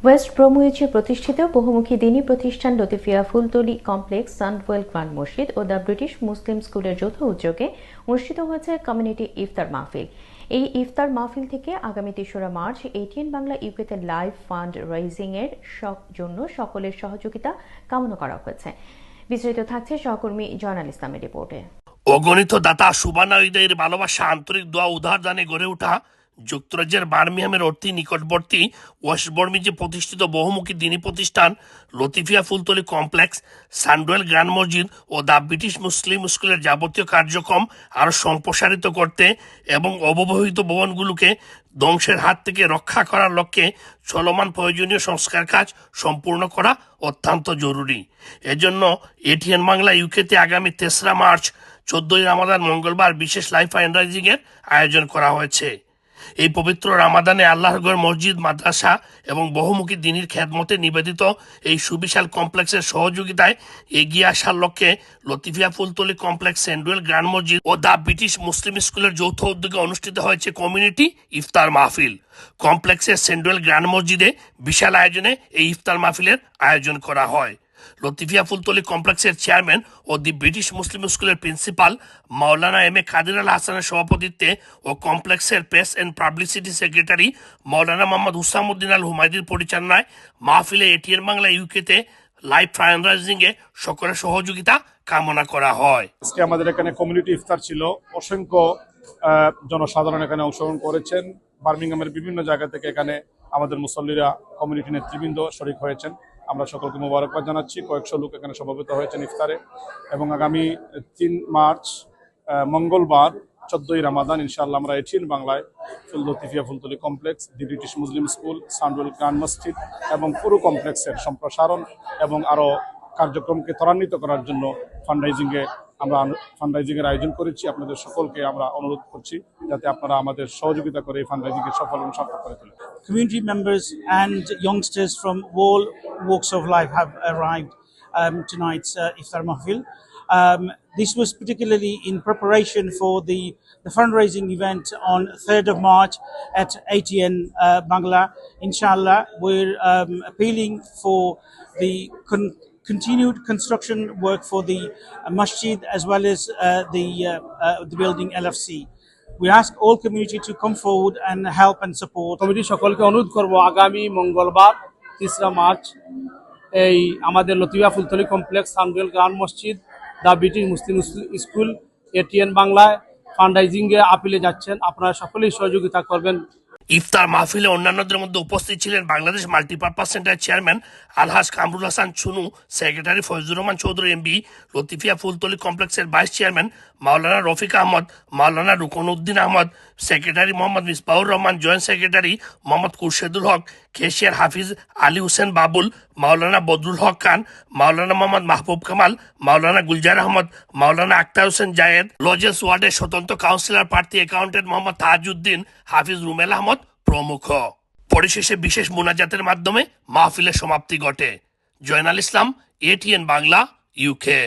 West ব্রমউইচে প্রতিষ্ঠিত বহুমুখী দ্বীনী প্রতিষ্ঠান লতিফিয়া ফুলতলি কমপ্লেক্স, সানডওয়েল গ্র্যান্ড মসজিদ ও দ্য ব্রিটিশ মুসলিম স্কুলের যৌথ উদ্যোগে অনুষ্ঠিত হয়েছে কমিউনিটি ইফতার মাহফিল। এই ইফতার মাহফিল থেকে আগামী ৩রা মার্চ এটিএন বাংলা ইউকেতে লাইভ ফান্ড রাইজিং এর জন্য সকলের সহযোগিতা কামনা করা হয়েছে। বিস্তারিত থাকছে সহকর্মী জয়নাল ইসলামের রিপোর্টে। অগণিত দাতা শুভানুদ্দায়ীর ভালোবাসা, আন্তরিক দোয়া উদার দানে গড়ে ওঠা যুক্তরাজ্যের বার্মিংহামের অতি নিকটবর্তী ওয়েস্ট ব্রমউইচে প্রতিষ্ঠিত বহুমুখী দ্বীনী প্রতিষ্ঠান লতিফিয়া ফুলতলি কমপ্লেক্স, সানডওয়েল গ্র্যান্ড মসজিদ ও দ্য ব্রিটিশ মুসলিম স্কুলের যাবতীয় কার্যক্রম আরও সম্প্রসারিত করতে এবং অবহেলিত ভবনগুলোকে ধ্বংসের হাত থেকে রক্ষা করার লক্ষ্যে চলমান প্রয়োজনীয় সংস্কার কাজ সম্পূর্ণ করা অত্যন্ত জরুরি। এজন্য এটিএন বাংলা ইউকেতে আগামী ৩রা মার্চ ১৪ই রামাদান মঙ্গলবার বিশেষ লাইভ ফান্ডরাইজিং এর আয়োজন করা হয়েছে। এই পবিত্র রামাদানে আল্লাহর ঘর, মসজিদ, মাদ্রাসা এবং বহুমুখী দ্বীনির খেদমতে নিবেদিত এই সুবিশাল কমপ্লেক্সের সহযোগিতায় এগিয়ে আসার লক্ষ্যে লতিফিয়া ফুলতলি কমপ্লেক্স, সানডওয়েল গ্র্যান্ড মসজিদ ও দ্য ব্রিটিশ মুসলিম স্কুলের যৌথ উদ্যোগে অনুষ্ঠিত হয়েছে কমিউনিটি ইফতার মাহফিল। কমপ্লেক্সের সানডওয়েল গ্র্যান্ড মসজিদে বিশাল আয়োজনে এই ইফতার মাহফিলের আয়োজন করা হয়। লতিফিয়া ফুলতলি কমপ্লেক্সের চেয়ারম্যান ও দি ব্রিটিশ মুসলিম স্কুলের principal Maulana M A Kadir আল হাসানের সভাপতিত্বে ও কমপ্লেক্সের প্রেস অ্যান্ড পাবলিসিটি সেক্রেটারি মাওলানা মোহাম্মদ হুসামউদ্দিন আল হুমায়দির পরিচালনায় মাহফিলে এটিএন বাংলা ইউকেতে লাইভ ফান্ডরাইজিং এ সকলের সহযোগিতা কামনা করা হয়। আজকে আমাদের এখানে কমিউনিটি ইফতার ছিল। অসংখ্য জনসাধারণ এখানে অংশগ্রহণ করেছেন। বার্মিংহামের বিভিন্ন জায়গা থেকে এখানে আমাদের মুসল্লিরা, কমিউনিটি নেতৃবৃন্দ শরিক হয়েছেন। আমরা সকলকে মোবারকবাদ জানাচ্ছি। কয়েকশো লোক এখানে সমবেত হয়েছেন ইফতারে। এবং আগামী ৩ মার্চ মঙ্গলবার ১৪ই রামাদান ইনশাআল্লাহ আমরা এটিএন বাংলায় Latifia Fultali complex, the British Muslim school, Sandwell grand মসজিদ এবং পুরো কমপ্লেক্সের সম্প্রসারণ এবং আরও কার্যক্রমকে ত্বরান্বিত করার জন্য ফান্ডরাইজিং এর আয়োজন করেছি। আপনাদের সকলকে আমরা অনুরোধ করছি যাতে আপনারা আমাদের সহযোগিতা করে এই ফান্ডরাইজিং এর সফল এবং সার্থক করে তোলেন। Community members and youngsters from all walks of life have arrived tonight's Iftar Mahfil. This was particularly in preparation for the fundraising event on 3rd of March at ATN Bangla. Inshallah, we're appealing for the continued construction work for the masjid as well as the building LFC. We ask all community to come forward and help and support. Committee সকলকে অনুরোধ করব, আগামী মঙ্গলবার ৩রা March এই আমাদের Latifia Fultali complex, সানডওয়েল grand মসজিদ, the British Muslim school, ATN বাংলায় fundraising এ আপিলে যাচ্ছেন। আপনারা সকলেই সহযোগিতা করবেন। ইফতার মাহফিলে অন্যান্যদের মধ্যে উপস্থিত ছিলেন বাংলাদেশ মাল্টিপারপাস সেন্টারের chairman Alhaj Kamrul Hasan Chunu, secretary Fazlur Rahman Chowdhury MB, Latifia Fultali কমপ্লেক্সের vice chairman Maulana Rafiq Ahmed, Maulana Ruknuddin Ahmed, secretary Mohammad Misbahur Rahman, joint secretary Mohammad Khurshedul Haque, cashier Hafiz Ali Hossain Babul, Maulana Badrul Haque Khan, Maulana Mohammad Mahbub Kamal, Maulana Gulzar Ahmed, Maulana Akhtar Hossain Zayed, Lozells ওয়ার্ডের স্বতন্ত্র কাউন্সিলর প্রার্থী অ্যাকাউন্টেন্ট মোহাম্মদ তাজউদ্দিন, হাফিজ রুমেল আহমদ প্রমুখ। পরিশেষে বিশেষ মোনাজাতের মাধ্যমে মাহফিলের সমাপ্তি ঘটে। জয়নাল ইসলাম, এটিএন বাংলা, ইউকে।